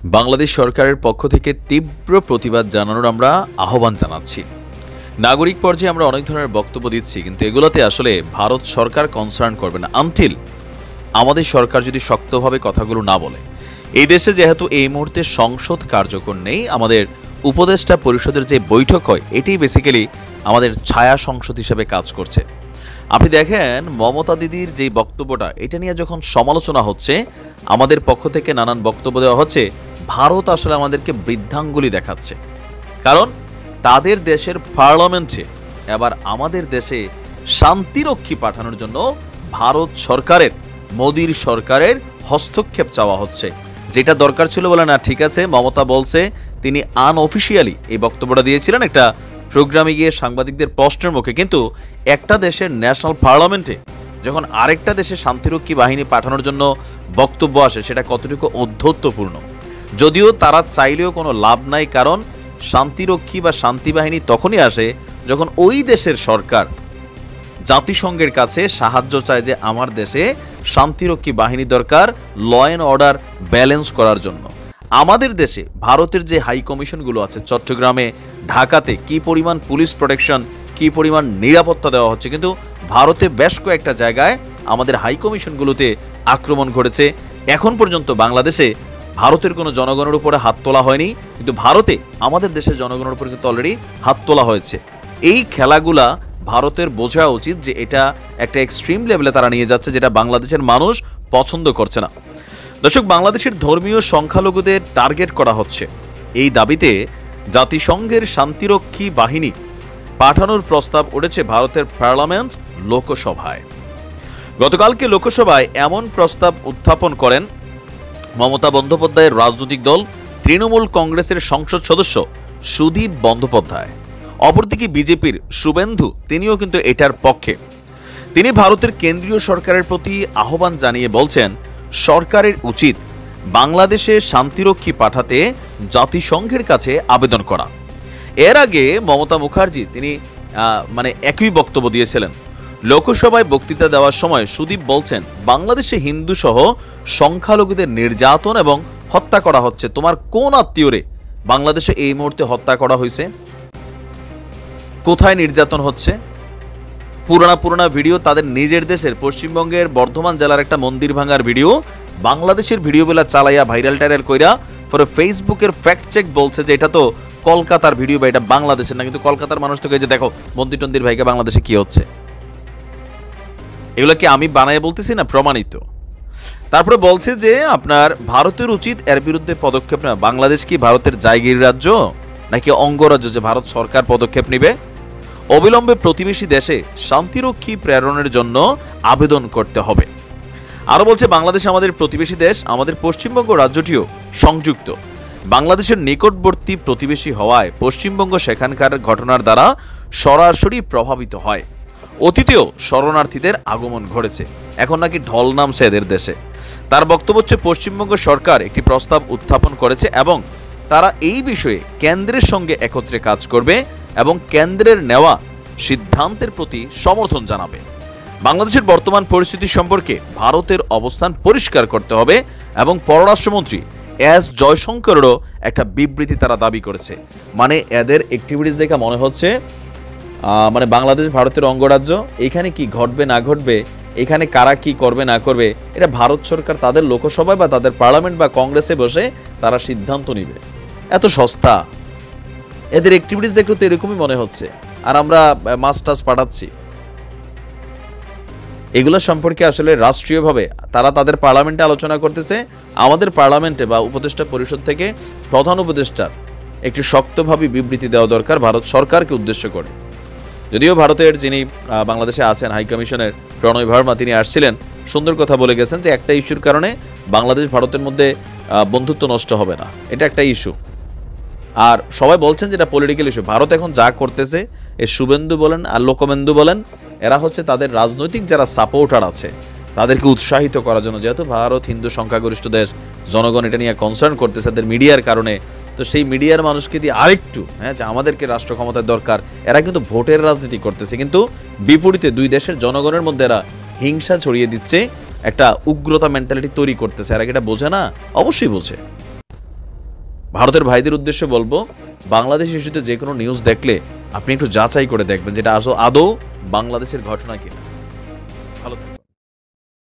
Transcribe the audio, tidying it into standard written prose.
বাংলাদেশ সরকারের পক্ষ থেকে তীব্র প্রতিবাদ জানানোর আমরা আহ্বান জানাচ্ছি। নাগরিক পর্যায়ে আমরা অনেক ধরনের বক্তব্য দিচ্ছি, কিন্তু এগুলোতে আসলে ভারত সরকার কনসার্ন করবে না আনটিল আমাদের সরকার যদি শক্তভাবে কথাগুলো না বলে। এই দেশে যেহেতু এই মুহূর্তে সংসদ কার্যকর নেই, আমাদের উপদেষ্টা পরিষদের যে বৈঠক হয় এটি বেসিক্যালি আমাদের ছায়া সংসদ হিসেবে কাজ করছে। আপনি দেখেন মমতা দিদির যে বক্তব্যটা, এটা নিয়ে যখন সমালোচনা হচ্ছে, আমাদের পক্ষ থেকে নানান বক্তব্য দেওয়া হচ্ছে, ভারত আসলে আমাদেরকে বৃদ্ধাঙ্গুলি দেখাচ্ছে। কারণ তাদের দেশের পার্লামেন্টে এবার আমাদের দেশে শান্তিরক্ষী পাঠানোর জন্য ভারত সরকারের, মোদির সরকারের হস্তক্ষেপ চাওয়া হচ্ছে। যেটা দরকার ছিল বলে না, ঠিক আছে মমতা বলছে, তিনি আনঅফিসিয়ালি এই বক্তব্যটা দিয়েছিলেন একটা প্রোগ্রামে গিয়ে সাংবাদিকদের প্রশ্নের মুখে। কিন্তু একটা দেশের ন্যাশনাল পার্লামেন্টে যখন আরেকটা দেশে শান্তিরক্ষী বাহিনী পাঠানোর জন্য বক্তব্য আসে, সেটা কতটুকু ঔদ্ধত্যপূর্ণ। যদিও তারা চাইলেও কোনো লাভ নাই, কারণ শান্তিরক্ষী বা শান্তি বাহিনী তখনই আসে যখন ওই দেশের সরকার জাতিসংঘের কাছে সাহায্য চায় যে আমার দেশে শান্তিরক্ষী বাহিনী দরকার ল অ্যান্ড অর্ডার ব্যালেন্স করার জন্য। আমাদের দেশে ভারতের যে হাই কমিশনগুলো আছে, চট্টগ্রামে, ঢাকাতে কি পরিমাণ পুলিশ প্রোটেকশন, কি পরিমাণ নিরাপত্তা দেওয়া হচ্ছে, কিন্তু ভারতে বেশ কয়েকটা জায়গায় আমাদের হাই কমিশনগুলোতে আক্রমণ ঘটেছে। এখন পর্যন্ত বাংলাদেশে ভারতের কোনো জনগণের উপরে হাত তোলা হয়নি, কিন্তু ভারতে আমাদের দেশের জনগণের উপরে কিন্তু অলরেডি হাত তোলা হয়েছে। এই খেলাগুলা ভারতের বোঝা উচিত যে এটা একটা এক্সট্রিম লেভেলে তারা নিয়ে যাচ্ছে, যেটা বাংলাদেশের মানুষ পছন্দ করছে না। দর্শক, বাংলাদেশের ধর্মীয় সংখ্যালঘুদের টার্গেট করা হচ্ছে, এই দাবিতে জাতিসংঘের শান্তিরক্ষী বাহিনী পাঠানোর প্রস্তাব উঠেছে ভারতের পার্লামেন্ট লোকসভায়। গতকালকে লোকসভায় এমন প্রস্তাব উত্থাপন করেন মমতা বন্দ্যোপাধ্যায়ের রাজনৈতিক দল তৃণমূল কংগ্রেসের সংসদ সদস্য সুদীপ বন্দ্যোপাধ্যায়। অপরদিকে বিজেপির শুভেন্দু, তিনিও কিন্তু এটার পক্ষে। তিনি ভারতের কেন্দ্রীয় সরকারের প্রতি আহ্বান জানিয়ে বলছেন, সরকারের উচিত বাংলাদেশে শান্তিরক্ষী পাঠাতে জাতিসংঘের কাছে আবেদন করা। এর আগে মমতা মুখার্জি তিনি একই বক্তব্য দিয়েছিলেন। লোকসভায় বক্তৃতা দেওয়ার সময় সুদীপ বলছেন, বাংলাদেশে হিন্দু সহ সংখ্যালঘুদের নির্যাতন এবং হত্যা করা হচ্ছে। তোমার কোন আত্মীয়রে বাংলাদেশে এই মুহূর্তে হত্যা করা হয়েছে? কোথায় নির্যাতন হচ্ছে? পুরানা ভিডিও তাদের নিজের দেশের পশ্চিমবঙ্গের বর্ধমান জেলার একটা মন্দির ভাঙার ভিডিও বাংলাদেশের ভিডিও বেলা চালাইয়া ভাইরাল টাইরাল কইরা পরে ফেসবুকের ফ্যাক্ট চেক বলছে যে এটা তো কলকাতার ভিডিও বা এটা বাংলাদেশের না। কিন্তু কলকাতার মানুষ তো যে দেখো মন্দির টন্দির ভাইকে বাংলাদেশে কি হচ্ছে, এগুলো কি আমি বানায় বলতেছি না, প্রমাণিত। তারপরে বলছে যে আপনার ভারতের উচিত এর বিরুদ্ধে পদক্ষেপ নেওয়া। বাংলাদেশ কি ভারতের জায়গির রাজ্য নাকি অঙ্গরাজ্য যে ভারত সরকার পদক্ষেপ নেবে? অবিলম্বে প্রতিবেশী দেশে শান্তিরক্ষী প্রেরণের জন্য আবেদন করতে হবে। আরো বলছে, বাংলাদেশ আমাদের প্রতিবেশী দেশ, আমাদের পশ্চিমবঙ্গ রাজ্যটিও সংযুক্ত। বাংলাদেশের নিকটবর্তী প্রতিবেশী হওয়ায় পশ্চিমবঙ্গ সেখানকার ঘটনার দ্বারা সরাসরি প্রভাবিত হয়। অতীতেও শরণার্থীদের আগমন ঘটেছে, এখন নাকি ঢল নামছে এদের দেশে। তার বক্তব্য হচ্ছে, পশ্চিমবঙ্গ সরকার একটি প্রস্তাব উত্থাপন করেছে এবং তারা এই বিষয়ে কেন্দ্রের সঙ্গে একত্রে কাজ করবে এবং কেন্দ্রের নেওয়া সিদ্ধান্তের প্রতি সমর্থন জানাবে। বাংলাদেশের বর্তমান পরিস্থিতি সম্পর্কে ভারতের অবস্থান পরিষ্কার করতে হবে এবং পররাষ্ট্রমন্ত্রী এস জয়শঙ্করেরও একটা বিবৃতি তারা দাবি করেছে। মানে এদের অ্যাক্টিভিটিস দেখে মনে হচ্ছে বাংলাদেশ ভারতের অঙ্গরাজ্য, এখানে কি ঘটবে না ঘটবে, এখানে কারা কি করবে না করবে, এটা ভারত সরকার তাদের লোকসভায় বা তাদের পার্লামেন্ট বা কংগ্রেসে বসে তারা সিদ্ধান্ত নিবে। এত সস্তা এদের অ্যাক্টিভিটিস দেখলে তো এরকমই মনে হচ্ছে। আর আমরা মাস্টার্স পাঠাচ্ছি, এগুলো সম্পর্কে আসলে রাষ্ট্রীয়ভাবে তারা তাদের পার্লামেন্টে আলোচনা করতেছে। আমাদের পার্লামেন্টে বা উপদেষ্টা পরিষদ থেকে প্রধান উপদেষ্টার একটি শক্তভাবে বিবৃতি দেওয়া দরকার ভারত সরকারকে উদ্দেশ্য করে। যদিও ভারতের যিনি বাংলাদেশে আছেন হাই কমিশনের প্রণয় ভার্মা, তিনি আসছিলেন, সুন্দর কথা বলে গেছেন যে একটা ইস্যুর কারণে বাংলাদেশ ভারতের মধ্যে বন্ধুত্ব নষ্ট হবে না, এটা একটা ইস্যু। আর সবাই বলছেন যেটা পলিটিক্যাল ইস্যু। ভারত এখন যা করতেছে, এ শুভেন্দু বলেন আর লোকমেন্দু বলেন, এরা হচ্ছে তাদের রাজনৈতিক যারা সাপোর্টার আছে তাদেরকে উৎসাহিত করার জন্য। যেহেতু ভারত হিন্দু সংখ্যাগরিষ্ঠ দেশ, জনগণ এটা নিয়ে কনসার্ন করতেছে তাদের মিডিয়ার কারণে, তো সেই মিডিয়ার মানুষকে দিয়ে আরেকটু যে আমাদেরকে রাষ্ট্র ক্ষমতার দরকার, এরা কিন্তু ভোটের রাজনীতি করতেছে। কিন্তু বিপরীতে দুই দেশের জনগণের মধ্যে এরা হিংসা ছড়িয়ে দিচ্ছে, একটা উগ্রতা মেন্টালিটি তৈরি করতেছে। এরা কি এটা বোঝে না? অবশ্যই বোঝে। ভারতের ভাইদের উদ্দেশ্যে বলবো, বাংলাদেশ ইস্যুতে যে কোনো নিউজ দেখলে আপনি একটু যাচাই করে দেখবেন যেটা আদৌ বাংলাদেশের ঘটনা কিনা। ভালো থাকবেন।